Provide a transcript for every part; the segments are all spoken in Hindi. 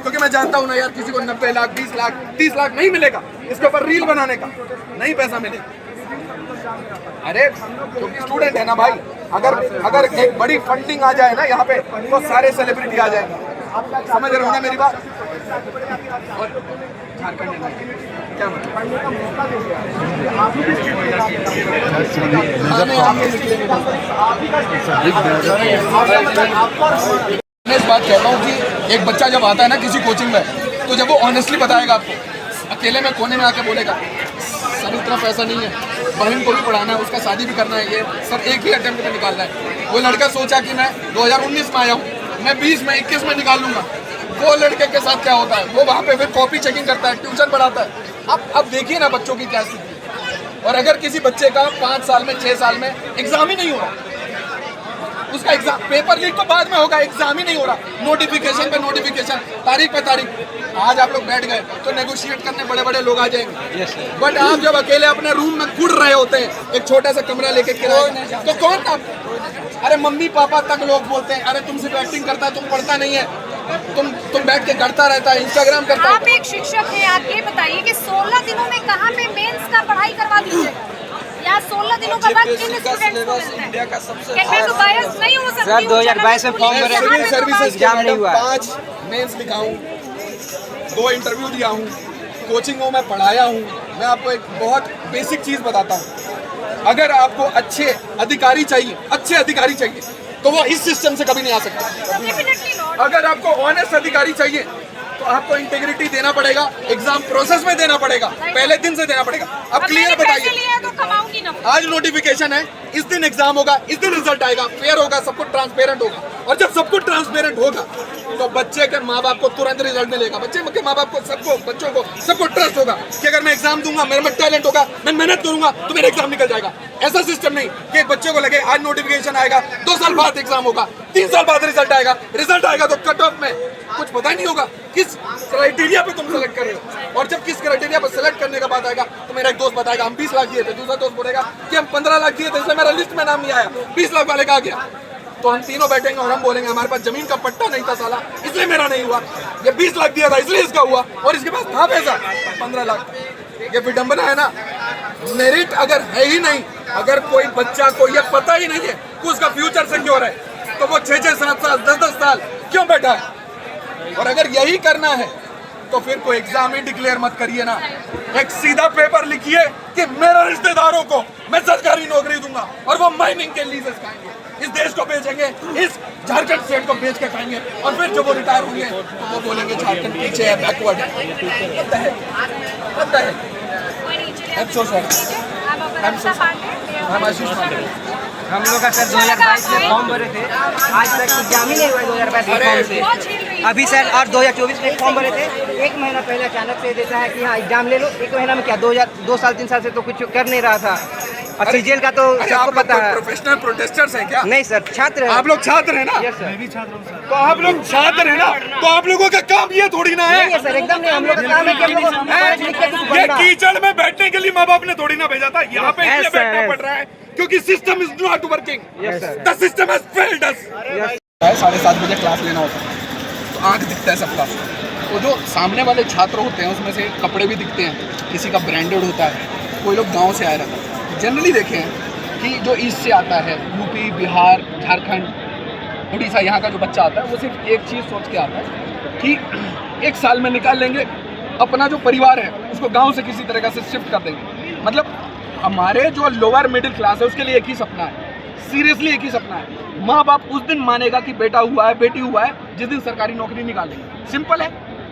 क्योंकि मैं जानता हूँ ना यार, किसी को 90 लाख 20 लाख 30 लाख नहीं मिलेगा इसके ऊपर रील बनाने का, नहीं पैसा मिलेगा। अरे क्योंकि स्टूडेंट है ना भाई, अगर एक बड़ी फंडिंग आ जाए ना यहाँ पे तो सारे सेलिब्रिटी आ जाएंगे। समझ रहे हो ना मेरी बात? और झारखंड क्या मैं इस बात कहता हूँ कि एक बच्चा जब आता है ना किसी कोचिंग में, तो जब वो ऑनेस्टली बताएगा आपको, अकेले में कोने में आके बोलेगा सर इतना पैसा नहीं है, बहन को भी पढ़ाना है, उसका शादी भी करना है, ये सर एक ही अटेम्प्ट में निकालना है। वो लड़का सोचा कि मैं 2019 में आया हूँ, मैं 20 में 21 में निकाल लूंगा। वो लड़के के साथ क्या होता है, वो वहाँ पे फिर कॉपी चेकिंग करता है, ट्यूशन पढ़ाता है। अब देखिए ना बच्चों की क्या स्थिति। और अगर किसी बच्चे का 5 साल में 6 साल में एग्जाम ही नहीं हो रहा, उसका एग्जाम पेपर लीक तो बाद में होगा, एग्जाम ही नहीं हो रहा, नोटिफिकेशन पे नोटिफिकेशन, तारीख पे तारीख। आज आप लोग बैठ गए तो नेगोशिएट करने बड़े बड़े लोग आ जाएंगे। बट आप जब अकेले अपने रूम में कुड़ रहे होते हैं, एक छोटा सा कमरा लेके किराए, तो कौन आप? अरे मम्मी पापा तक लोग बोलते हैं अरे तुमसे तो एक्टिंग करता है, तुम पढ़ता नहीं है, तुम बैठ के करता रहता है, इंस्टाग्राम करता है। आप एक शिक्षक हैं, आप ये बताइए कि 16 दिनों में कहाँ पे मेंस का पढ़ाई करवा दीजिएगा? या 16 दिनों का बाद किन स्टूडेंट्स को मिलता है? इंडिया का सबसे तो बायस नहीं हो सकती। सर 2022 में फॉर्म भरे, सिविल सर्विसेज एग्जाम नहीं हुआ। 5 मेंस लिखा हूँ, 2 इंटरव्यू दिया हूँ, कोचिंगों में पढ़ाया हूँ। मैं आपको एक बहुत बेसिक चीज़ बताता हूँ, अगर आपको अच्छे अधिकारी चाहिए तो वो इस सिस्टम से कभी नहीं आ सकता। अगर आपको ऑनेस्ट अधिकारी चाहिए तो आपको इंटीग्रिटी देना पड़ेगा, एग्जाम प्रोसेस में देना पड़ेगा, पहले दिन से देना पड़ेगा। अब क्लियर बताइए, तो आज नोटिफिकेशन है, इस दिन एग्जाम होगा, इस दिन रिजल्ट आएगा, फेयर होगा, सब कुछ ट्रांसपेरेंट होगा। और जब सब कुछ ट्रांसपेरेंट होगा तो बच्चे के माँ बाप को तुरंत रिजल्ट मिलेगा, बच्चे के माँ बाप को सबको ट्रस्ट होगा कि अगर मैं एग्जाम दूंगा, मेरे में टैलेंट होगा, मैं मेहनत करूंगा तो मेरा एग्जाम निकल जाएगा। ऐसा सिस्टम नहीं कि एक बच्चे को लगे आज नोटिफिकेशन आएगा, 2 साल बाद एग्जाम होगा, 3 साल बाद रिजल्ट आएगा तो कट ऑफ में कुछ पता ही नहीं होगा किस क्राइटेरिया पे तुम सेलेक्ट कर रहे हो। और जब किस क्राइटेरिया पर सेलेक्ट करने का बात आएगा तो मेरा एक दोस्त बताएगा हम 20 लाख दिए थे, दूसरा दोस्त बोलेगा कि हम 15 लाख दिए थे, इसलिए मेरा लिस्ट में नाम नहीं आया, 20 लाख वाले का आ गया। तो हम तीनों बैठेंगे और हम बोलेंगे हमारे पास जमीन का पट्टा नहीं था साला, इसलिए मेरा नहीं हुआ, ये 20 लाख दिया था इसलिए इसका हुआ, और इसके पास था पैसा 15 लाख। ये विडंबना है ना। मेरिट अगर है ही नहीं, अगर कोई बच्चा को ये पता ही नहीं है कि उसका फ्यूचर सिक्योर है, तो वो 6-6, 7 साल 10-10 साल क्यों बैठा है? और अगर यही करना है तो फिर कोई एग्जाम ही डिक्लेयर मत करिए ना, एक सीधा पेपर लिखिए कि मेरे रिश्तेदारों को मैं सरकारी नौकरी दूंगा और वो माइनिंग के लीजेस खाएंगे, इस देश को बेचेंगे, इस झारखंड स्टेट को बेच के खाएंगे, और फिर जब वो रिटायर होंगे तो वो बोलेंगे झारखंड पीछे है, बैकवर्ड है। पता है। I'm so sorry. I'm आशीष पांडे। हम लोग का सर 2022 में फॉर्म भरे थे, आज तक एग्जाम ही नहीं हुआ 2022 में फॉर्म से। अभी सर और 2024 में फॉर्म भरे थे, 1 महीना पहले अचानक से देता है कि हाँ एग्जाम ले लो। 1 महीना में क्या 2 साल 3 साल से तो कुछ कर नहीं रहा था। और सीजीएल का तो सबको पता है। प्रोफेशनल प्रोटेस्टर्स हैं क्या? नहीं सर, छात्र हैं। आप लोग छात्र हैं ना? Yes sir. मैं भी छात्र हूं सर। तो आप लोग छात्र हैं ना, तो आप लोगों का काम ये थोड़ी ना है। नहीं है सर, एकदम नहीं। हम लोग का काम है कि हम लोग पढ़ लिख के कुछ ये बनना। कीचड़ में बैठने के लिए माँ बाप ने थोड़ी ना भेजा था, यहाँ पे इसलिए बैठना पड़ रहा है क्योंकि system is not working. The system has failed अस। 7:30 बजे क्लास लेना होता है तो आंख दिखता है सबका, तो जो सामने वाले छात्र होते हैं उसमें से कपड़े भी दिखते हैं, किसी का ब्रांडेड होता है, कोई लोग गाँव से आए रहता है। जनरली देखें कि जो ईस्ट से आता है, यूपी, बिहार, झारखंड, उड़ीसा, यहाँ का जो बच्चा आता है वो सिर्फ एक चीज़ सोच के आता है कि 1 साल में निकाल लेंगे, अपना जो परिवार है उसको गांव से किसी तरीके से शिफ्ट कर देंगे। मतलब हमारे जो लोअर मिडिल क्लास है उसके लिए एक ही सपना है, सीरियसली एक ही सपना है, माँ बाप उस दिन मानेगा कि बेटा हुआ है, बेटी हुआ है, जिस दिन सरकारी नौकरी निकालेंगे। सिंपल है,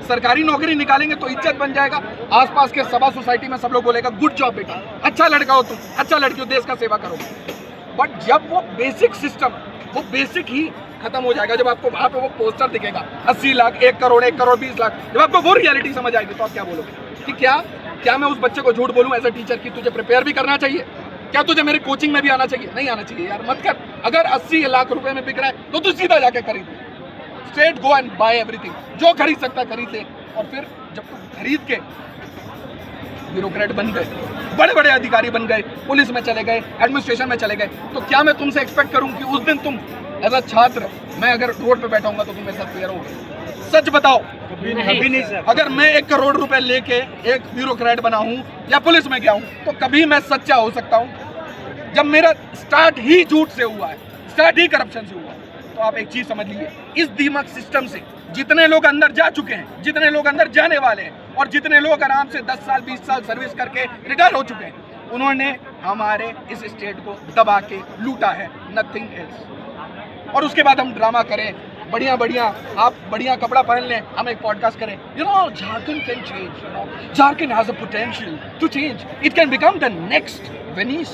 सरकारी नौकरी निकालेंगे तो इज्जत बन जाएगा, आसपास के सभा सोसाइटी में सब लोग बोलेगा गुड जॉब बेटा, अच्छा लड़का हो तुम, अच्छा लड़की हो, देश का सेवा करोगे। बट जब वो बेसिक सिस्टम, वो बेसिक ही खत्म हो जाएगा, जब आपको वहाँ पे वो पोस्टर दिखेगा 80 लाख, 1 करोड़, 1 करोड़ 20 लाख, जब आपको वो रियलिटी समझ आएगी तो आप क्या बोलोगे कि क्या मैं उस बच्चे को झूठ बोलूँ एज ए टीचर कि तुझे प्रिपेयर भी करना चाहिए, क्या तुझे मेरी कोचिंग में भी आना चाहिए? नहीं आना चाहिए यार, मत कर। अगर 80 लाख रुपए में बिक रहा है तो तू सीधा जाके खरीद, straight go and buy everything, जो खरीद सकता है खरीद ले। और फिर जब तुम खरीद के ब्यूरोक्रेट बन गए, बड़े बड़े अधिकारी बन गए, पुलिस में चले गए, एडमिनिस्ट्रेशन में चले गए, तो क्या मैं तुमसे एक्सपेक्ट करूं कि उस दिन तुम एज अ छात्र मैं अगर रोड पे बैठा हूँ तो तुम मेरे साथ क्लियर हो? सच बताओ। कभी नहीं सर। अगर मैं 1 करोड़ रुपए लेके एक ब्यूरोक्रेट बना हूँ या पुलिस में गया हूँ तो कभी मैं सच्चा हो सकता हूँ? जब मेरा स्टार्ट ही झूठ से हुआ है, स्टार्ट ही करप्शन से हुआ है, तो आप एक चीज समझ लीजिए, इस दीमक सिस्टम से जितने लोग अंदर जा चुके हैं, जितने लोग अंदर जाने वाले हैं और जितने लोग आराम से 10 साल 20 साल सर्विस करके रिटायर हो चुके हैं, उन्होंने हमारे इस स्टेट को दबा के लूटा है, नथिंग एल्स। और उसके बाद हम ड्रामा करें, बढ़िया आप बढ़िया कपड़ा पहन लें, हम एक पॉडकास्ट करें, you know Jharkhand can change, you know Jharkhand has a potential to change, it can become the next Venice.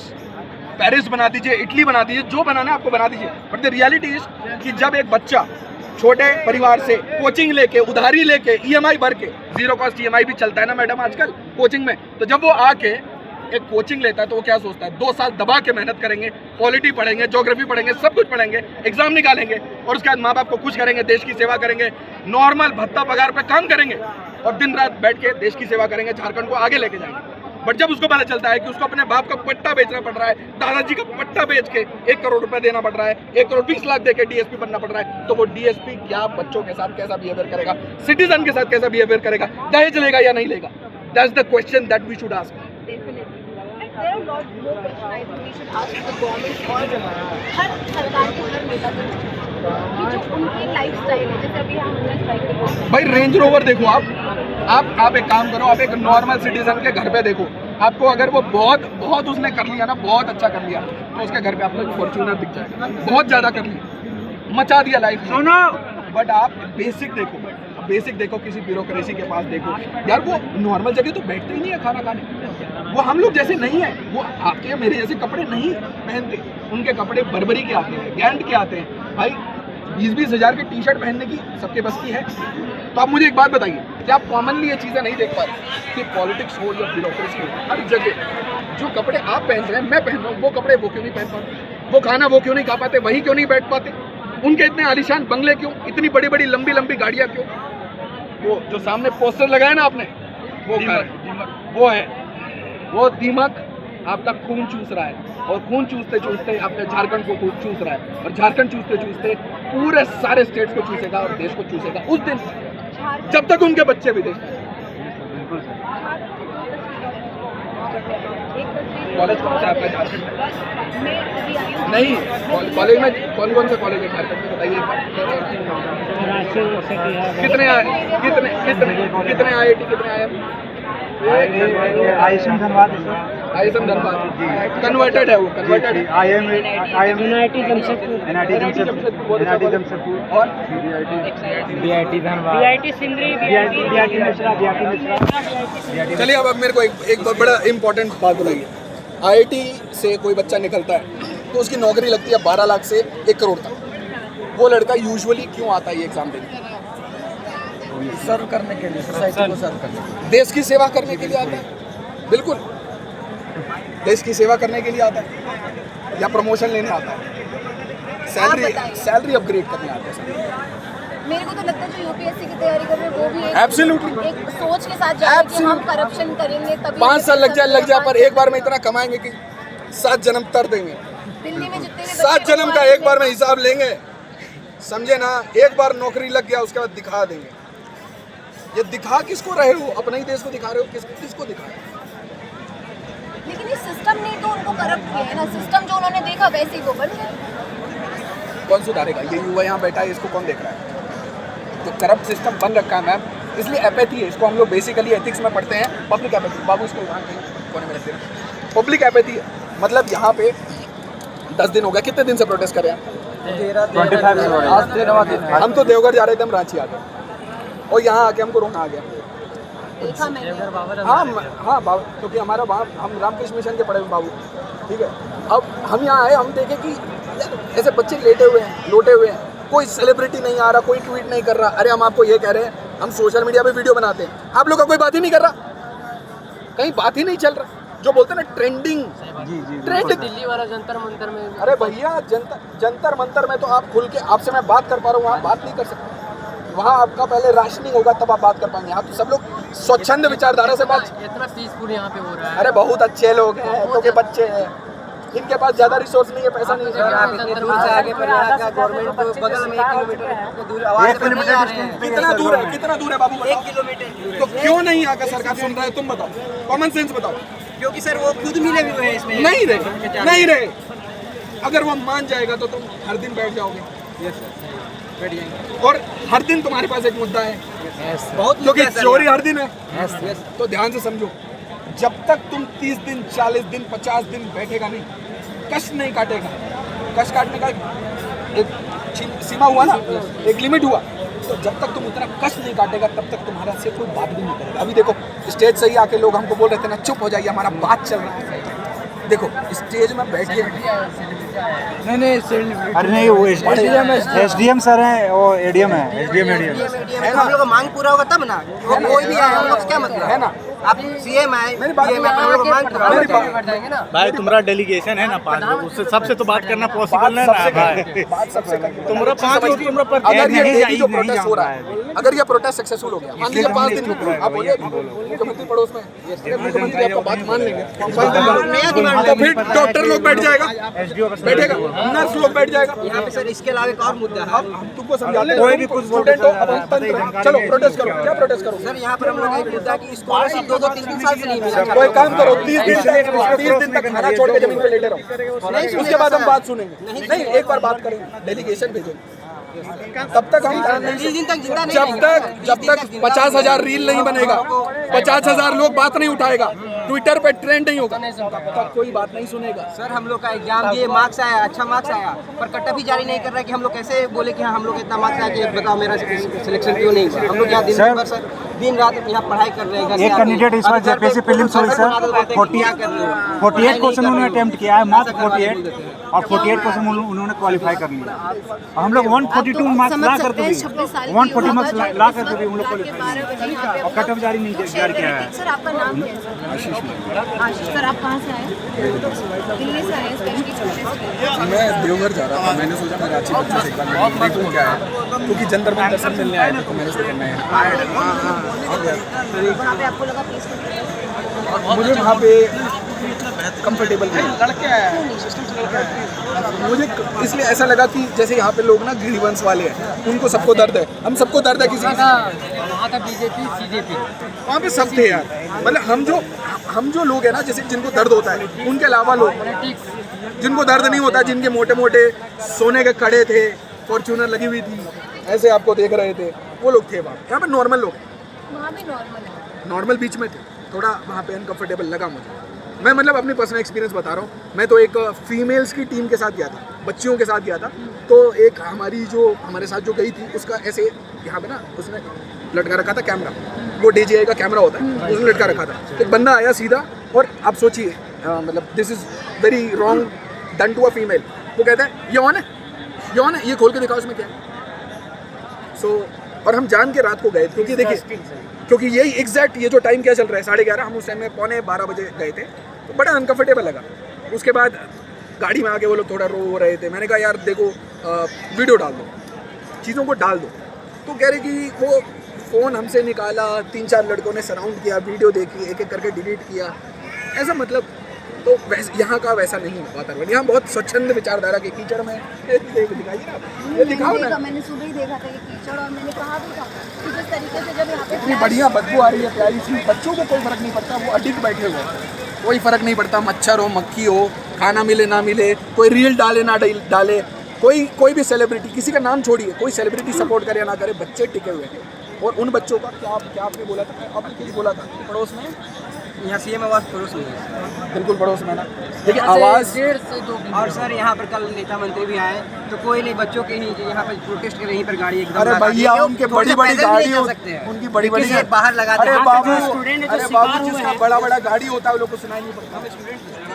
Paris बना दीजिए, इटली बना दीजिए, जो बनाना है आपको बना दीजिए, बट द रियलिटी इज कि जब एक बच्चा छोटे परिवार से कोचिंग लेके, उधारी लेके, ईएमआई भर के, जीरो कॉस्ट ईएमआई भी चलता है ना मैडम आजकल कोचिंग में, तो जब वो आके एक कोचिंग लेता है तो वो क्या सोचता है, 2 साल दबा के मेहनत करेंगे, पॉलिटी पढ़ेंगे, ज्योग्राफी पढ़ेंगे, सब कुछ पढ़ेंगे, एग्जाम निकालेंगे और उसके बाद माँ बाप को खुश करेंगे, देश की सेवा करेंगे, नॉर्मल भत्ता पगार पे काम करेंगे और दिन रात बैठ के देश की सेवा करेंगे, झारखंड को आगे लेके जाएंगे। बट जब उसको पता चलता है कि उसको अपने बाप का पट्टा बेचना पड़ रहा है, दादाजी का पट्टा बेच के 1 करोड़ रुपए देना पड़ रहा है, 1 करोड़ 20 लाख देके डीएसपी बनना पड़ रहा है, तो वो डीएसपी क्या बच्चों के साथ कैसा बिहेवियर करेगा, सिटीजन के साथ कैसा बिहेवियर करेगा, दहेज लेगा या नहीं लेगा? That's the question that we should ask. There are lot more questions I think we should ask the government और हर सरकार को, हर नेता को कि जो उनकी लाइफस्टाइल है, जैसे अभी हम स्ट्राइक पे हैं। भाई रेंज रोवर देखो आप एक काम करो, आप एक नॉर्मल सिटीजन के घर पे देखो, आपको अगर वो बहुत उसने कर लिया ना, बहुत अच्छा कर लिया, तो उसके घर पे आपको एक फॉर्च्यूनर दिख जाएगा, बहुत ज्यादा कर लिया, मचा दिया लाइफ सुनो। बट आप बेसिक देखो किसी ब्यूरोक्रेसी के पास देखो यार, वो नॉर्मल जगह तो बैठते ही नहीं है खाना खाने, वो हम लोग जैसे नहीं है, वो आपके मेरे जैसे कपड़े नहीं पहनते, उनके कपड़े बर्बरी के आते हैं, गैंड के आते हैं। भाई 20-20 हज़ार की टी शर्ट पहनने की सबके बस की है? तो आप मुझे एक बात बताइए, क्या आप कॉमनली ये चीज़ें नहीं देख पा रहे कि पॉलिटिक्स हो या ब्यूरोक्रेसी हो, हर जगह जो कपड़े आप पहन रहे हैं, मैं पहन रहा हूँ, वो कपड़े वो क्यों नहीं पहन पाते, वो खाना वो क्यों नहीं खा पाते, वहीं क्यों नहीं बैठ पाते, उनके इतने आलीशान बंगले क्यों, इतनी बड़ी बड़ी लंबी गाड़ियाँ क्यों? वो जो सामने पोस्टर लगाया ना आपने, वो दीमक आपका खून चूस रहा है, और खून चूसते चूसते आपने झारखंड को खून चूस रहा है, और झारखंड चूसते चूसते पूरे सारे स्टेट्स को चूसेगा और देश को चूसेगा उस दिन, जब तक उनके बच्चे विदेश में। कॉलेज कौन सा आपका झारखंड में? नहीं, कॉलेज में कौन से कॉलेज है झारखंड में बताइए? कितने IIT कितने आए? आईएसएम धनबाद कन्वर्टेड है, वो कन्वर्टेड है। एनआईटी जमशेदपुर और BIT Dhanbad, BIT Sindri, BIT Mishra. चलिए अब मेरे को एक बड़ा इंपॉर्टेंट बात बताइए, IIT से कोई बच्चा निकलता है तो उसकी नौकरी लगती है 12 लाख से 1 करोड़ तक। वो लड़का यूजुअली क्यों आता है ये एग्जाम देने? सर्व करने के लिए, सोसाइटी को सर्व करने के लिए, देश की सेवा करने के लिए आता है, बिल्कुल देश की सेवा करने के लिए आता है, या प्रमोशन लेने आता है, सैलरी अपग्रेड करने आता है। मेरे को तो लगता है जो यूपीएससी की तैयारी कर रहे हैं वो भी Absolutely. एक सोच के साथ जा रहे हैं कि हम करप्शन करेंगे तभी 5 साल लग जाए पर एक बार में इतना कमाएंगे कि 7 जन्म तर देंगे। दिल्ली में जितने भी 7 जन्म का एक बार में हिसाब लेंगे, समझे ना? एक बार नौकरी लग गया उसके बाद दिखा देंगे। ये दिखा किसको रहे हो? अपने ही देश को दिखा रहे हो, किसको दिखा रहे हो? लेकिन ये सिस्टम ने तो उनको करप्ट किया है ना, सिस्टम जो उन्होंने देखा वैसे ही वो बन गया। कौन सुधारेगा? ये युवा यहाँ बैठा है, इसको कौन देख रहा है? जो करप्ट सिस्टम बन रखा है मैम, इसलिए एपैथी है, इसको हम लोग बेसिकली एथिक्स में पढ़ते हैं, पब्लिक एपैथी। बाबू इसको वहाँ कहीं कोने में रखते हैं। पब्लिक एपैथी है मतलब यहाँ पे 10 दिन हो गया, कितने दिन से प्रोटेस्ट कर रहे हैं? 25 हम तो देवघर जा रहे थे, हम रांची आ गए और यहाँ आके हमको रोना आ गया। देखा मैंने। हाँ बाबू, क्योंकि हमारा वहाँ हम रामकृष्ण मिशन के पढ़े हुए बाबू, ठीक है। अब हम यहाँ आए, हम देखे कि ऐसे बच्चे लोटे हुए हैं, कोई सेलिब्रिटी नहीं आ रहा, कोई ट्वीट नहीं कर रहा। अरे हम आपको ये कह रहे हैं, हम सोशल मीडिया पे वीडियो बनाते हैं, आप लोग का कोई बात ही नहीं कर रहा, कहीं बात ही नहीं चल रहा। जो बोलते हैं ना ट्रेंडिंग, ट्रेंड दिल्ली वाला जंतर मंतर में। अरे भैया जंतर मंतर में तो आप खुल के, आपसे मैं बात कर पा रहा हूँ, वहाँ बात नहीं कर सकते। वहाँ आपका पहले राशनिंग होगा तब आप बात कर पाएंगे। यहाँ तो सब लोग स्वच्छंद विचारधारा से बात। इतना पीसफुल यहाँ पे हो रहा है। अरे बहुत अच्छे लोग हैं, क्योंकि बच्चे हैं, इनके पास ज्यादा रिसोर्स नहीं है, पैसा नहीं है। आप इतने दूर से आगे पर यहाँ का गवर्नमेंट तो बगल में 1 किलोमीटर दूर आवाज कितना दूर है, कितना दूर है बाबू? 1 किलोमीटर। तो क्यों नहीं आकर सरकार सुन रहा है? तुम बताओ, कॉमन सेंस बताओ। क्योंकि सर वो खुद मिले हुए हैं इसमें। नहीं रहे, नहीं रहे। अगर वो मान जाएगा तो तुम हर दिन बैठ जाओगे। यस सर, बैठ जाएंगे। और हर दिन तुम्हारे पास एक मुद्दा है, बहुत क्योंकि मुद्दा है सर चोरी यहाँ। हर दिन है। यस। तो ध्यान से समझो, जब तक तुम 30 दिन 40 दिन 50 दिन बैठेगा नहीं, कष्ट नहीं काटेगा। कष्ट काटने का एक सीमा हुआ ना, एक लिमिट हुआ। तो जब तक तुम उतना कष्ट नहीं काटेगा तब तक तुम्हारा से कोई बात भी नहीं करेगा। अभी देखो स्टेज से ही आके लोग हमको बोल रहे थे ना, चुप हो जाइए हमारा बात चल रहा है। देखो स्टेज में बैठ के नहीं अरे नहीं, वो एसडीएम सर है, वो एडीएम है, एसडीएम हम लोग का मांग पूरा होगा तब ना, वो कोई भी आए हम लोग क्या मतलब है ना। आप सीएम आए, मेरी बात CM आए, हम लोग मांग पूरा होगा। भाई तुम्हारा डेलीगेशन है ना 5 लोग, उससे सबसे तो बात करना पॉसिबल है ना भाई। बात सबसे करनी है। तुम्हारा 5 लोग तुम्हारा अगर ये नहीं डेली जो नहीं प्रोटेस्ट हो रहा है, अगर ये प्रोटेस्ट सक्सेसफुल हो गया, मान लीजिए 5 दिन में आप बोलिए मुख्यमंत्री पड़ोस में, मुख्यमंत्री आपका बात मान लेंगे, तो फिर डॉक्टर लोग बैठ जाएगा, बैठेगा, नर्स लोग बैठ जाएगा। यहाँ पे सर इसके अलावा एक और मुद्दा है। अब हम तुमको समझाते हैं, कोई भी कुछ स्टूडेंट हो, अब हम तंत्र, चलो प्रोटेस्ट करो। क्या प्रोटेस्ट करो? सर यहाँ पर हम लोग एक मुद्दा की स्कॉलरशिप 2-2 3-3 साल से नहीं मिला। कोई काम करो, 30 दिन तक खाना छोड़ के जमीन पे लेटे रहो, उसके बाद हम बात सुनेंगे। नहीं, एक बार बात करेंगे, डेलीगेशन भेजेंगे, तब तक हम 30 दिन तक जिंदा नहीं जब तक 50,000 रील नहीं बनेगा, 50,000 लोग बात नहीं उठाएगा, ट्विटर पे ट्रेंड नहीं होगा, तब तक कोई बात नहीं सुनेगा। सर हम लोग का एग्जाम दिए, मार्क्स आया, अच्छा मार्क्स आया, पर कट भी जारी नहीं कर रहा है कि हम लोग कैसे बोले कि हाँ हम लोग इतना मार्क्स आया कि बताओ मेरा सिलेक्शन क्यों नहीं हुआ। हम लोग यहाँ दिन भर सर दिन रात यहाँ पढ़ाई कर रहे हैं। एक कैंडिडेट इस बार जेपीएससी प्रीलिम्स हुई सर, 48 क्वेश्चन उन्होंने अटेम्प्ट किया है, मात्र 48, और 48 क्वेश्चन उन्होंने क्वालिफाई कर लिया। हम लोग 142 मार्क्स ला करके भी 140 मार्क्स ला करके भी हम लोग क्वालिफाई, और कट ऑफ जारी नहीं जारी किया है। सर आपका नाम क्या है? आशीष। सर आप कहाँ से आए? दिल्ली से आए स्पेशली प्रोटेस्ट? मैं देवघर जा रहा था, मैंने सोचा मैं रांची बच्चों से एक बार देखूं क्या है, क्योंकि जंतर मंतर सब मिलने आए थे, तो मैंने सोचा मैं वहाँ पे आपको लगा पीसफुल? मुझे वहाँ पे कंफर्टेबल नहीं, मुझे इसलिए ऐसा लगा कि जैसे यहाँ पे लोग ना ग्रीवेंस वाले हैं, उनको सबको दर्द है, हम सबको दर्द है किसी वहाँ का बीजेपी सीजेपी वहाँ पे सब थे यार। मतलब हम जो लोग हैं ना, जैसे जिनको दर्द होता है, उनके अलावा लोग जिनको दर्द नहीं होता, जिनके मोटे मोटे सोने के कड़े थे, फॉर्च्यूनर लगी हुई थी, ऐसे आपको देख रहे थे, वो लोग थे वहाँ। यहाँ पे नॉर्मल लोग, वहाँ भी नॉर्मल है, नॉर्मल बीच में थे, थोड़ा वहाँ पे अनकंफर्टेबल लगा मुझे। मैं मतलब अपनी पर्सनल एक्सपीरियंस बता रहा हूँ। मैं तो एक फीमेल्स की टीम के साथ गया था, बच्चियों के साथ गया था। तो एक हमारी जो हमारे साथ जो गई थी, उसका ऐसे यहाँ पे ना उसने लटका रखा था कैमरा, वो DJI का कैमरा होता है, उसने लटका रखा था। एक बंदा आया सीधा, और आप सोचिए मतलब this is very wrong done to a female. वो कहता है ये ऑन है, ये ऑन है, ये खोल के दिखाओ इसमें क्या है। और हम जान के रात को गए, क्योंकि देखिए, क्योंकि यही एग्जैक्ट ये जो टाइम क्या चल रहा है 11:30, हम उस टाइम में 11:45 बजे गए थे, तो बड़ा अनकंफर्टेबल लगा। उसके बाद गाड़ी में आके वो लोग थोड़ा रो रहे थे, मैंने कहा यार देखो वीडियो डाल दो, चीज़ों को डाल दो। तो कह रहे कि वो फ़ोन हमसे निकाला, 3-4 लड़कों ने सराउंड किया, वीडियो देखी, एक एक करके डिलीट किया, ऐसा मतलब। तो वैसे यहाँ का वैसा नहीं है वातावरण, यहाँ बहुत स्वच्छंद विचारधारा के कीचड़ में दिखाइए ना, ये दिखाओ ना। मैंने सुबह ही देखा था ये कीचड़, और मैंने कहा भी था कि जिस तरीके से जब यहाँ पे इतनी बढ़िया बदबू आ रही है, प्यारी सी, बच्चों को कोई फर्क नहीं पड़ता, वो अडिक्ट बैठे हुए हैं, कोई फर्क नहीं पड़ता, मच्छर हो मक्खी हो, खाना मिले ना मिले, कोई रील डाले ना डाले, कोई भी सेलिब्रिटी, किसी का नाम छोड़िए, कोई सेलिब्रिटी सपोर्ट करे या ना करे, बच्चे टिके हुए हैं। और उन बच्चों का क्या आपने बोला था, आपने कुछ बोला था पड़ोस में, यहाँ सीएम आवास पड़ोस में, बिल्कुल पड़ोस में ना, देखिए आवाज़। और सर यहाँ पर कल नेता मंत्री भी आए, तो कोई नहीं, बच्चों के ही यहाँ पर प्रोटेस्ट कर यहीं पर गाड़ी एकदम। अरे भैया उनके बड़ी बड़ी गाड़ी, उनकी बड़ी बड़ी बाहर लगा। अरे बाबू जिसका बड़ा बड़ा गाड़ी होता है, वो लोग को सुनाई नहीं पड़ता,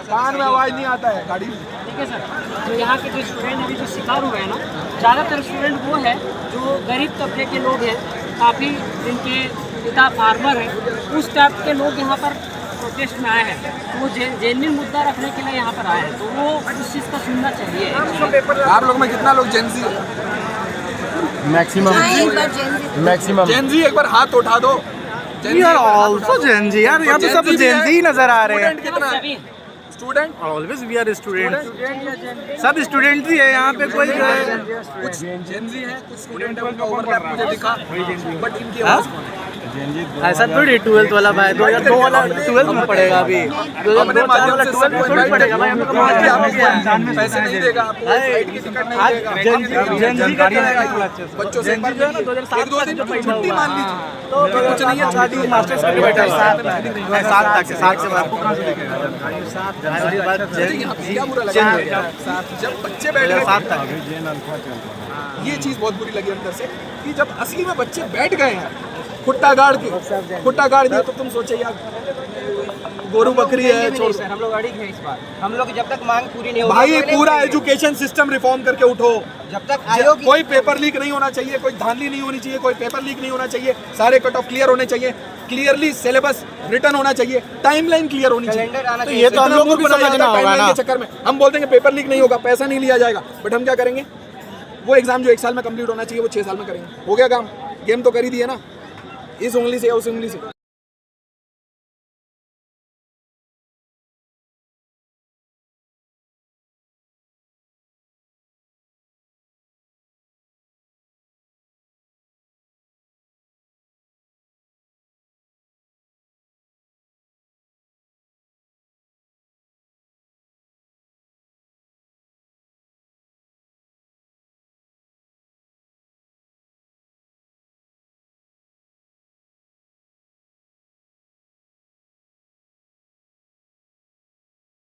कान में आवाज़ नहीं आता है गाड़ी में। ठीक है सर, जो यहाँ के जो स्टूडेंट अभी जो शिकार हुए हैं ना, ज़्यादातर स्टूडेंट वो है जो गरीब तबके के लोग हैं, काफ़ी जिनके पिता फार्मर हैं, उस टाइप के लोग यहाँ पर प्रोटेस्ट में आए हैं। तो वो जेन्युइन मुद्दा रखने के लिए यहाँ पर आए हैं, तो वो उस चीज़ का सुनना चाहिए। आप लोग में कितना लोग जेंजी है? मैक्सिमम जेंजी एक बार हाथ उठा दो। यार ऑल्सो जेंजी, यार यहाँ पे सब जेंजी नजर आ रहे हैं। कितना है? Student always we are student, सब स्टूडेंट ही है यहाँ पे, कोई जो है कुछ जेनजी हैं, कुछ स्टूडेंट हैं, उनका ओवरलैप मुझे दिखा, बट इनकी आवाज कौन है? ऐसा थोड़ी 12th वाला भाई 2002 वाला 12th में पड़ेगा अभी, अपने माध्यम से सबको इनवाइट पड़ेगा भाई, हम लोग पैसे नहीं देगा आपको, फ्लाइट की टिकट नहीं देगा, बच्चों से एक बार एक दो दिन छुट्टी मान लीजिए तो कुछ नहीं है, शादी मास्टर्स करके बैठा है 7 से आपको कहाँ से दिखेगा क्या बुरा लगा जब बच्चे बैठ गए 7 तक, ये चीज़ बहुत बुरी लगी अंदर से कि जब असली में बच्चे बैठ गए हैं खुट्टा गाड़ दिया तो तुम सोचे यार गोरू बकरी है, छोड़ सर हम लोग अड़िग हैं इस बार, हम लोग जब तक मांग पूरी नहीं होगी भाई पूरा एजुकेशन सिस्टम रिफॉर्म करके उठो, जब तक आयोग कोई पेपर लीक नहीं होना चाहिए, कोई धांधली नहीं होनी चाहिए, कोई पेपर लीक नहीं होना चाहिए, सारे कट ऑफ क्लियर होने चाहिए, क्लियरली सिलेबस रिटर्न होना चाहिए, टाइमलाइन क्लियर होनी चाहिए। कैलेंडर आना तो चाहिए। ये तो हम लोगों को भी समझना होगा ना, चक्कर में हम बोलते हैं कि पेपर लीक नहीं होगा, पैसा नहीं लिया जाएगा, बट हम क्या करेंगे? वो एग्जाम जो 1 साल में कंप्लीट होना चाहिए वो 6 साल में करेंगे। हो गया काम, गेम तो कर ही दिए ना, इस उंगली से या उस उंगली से।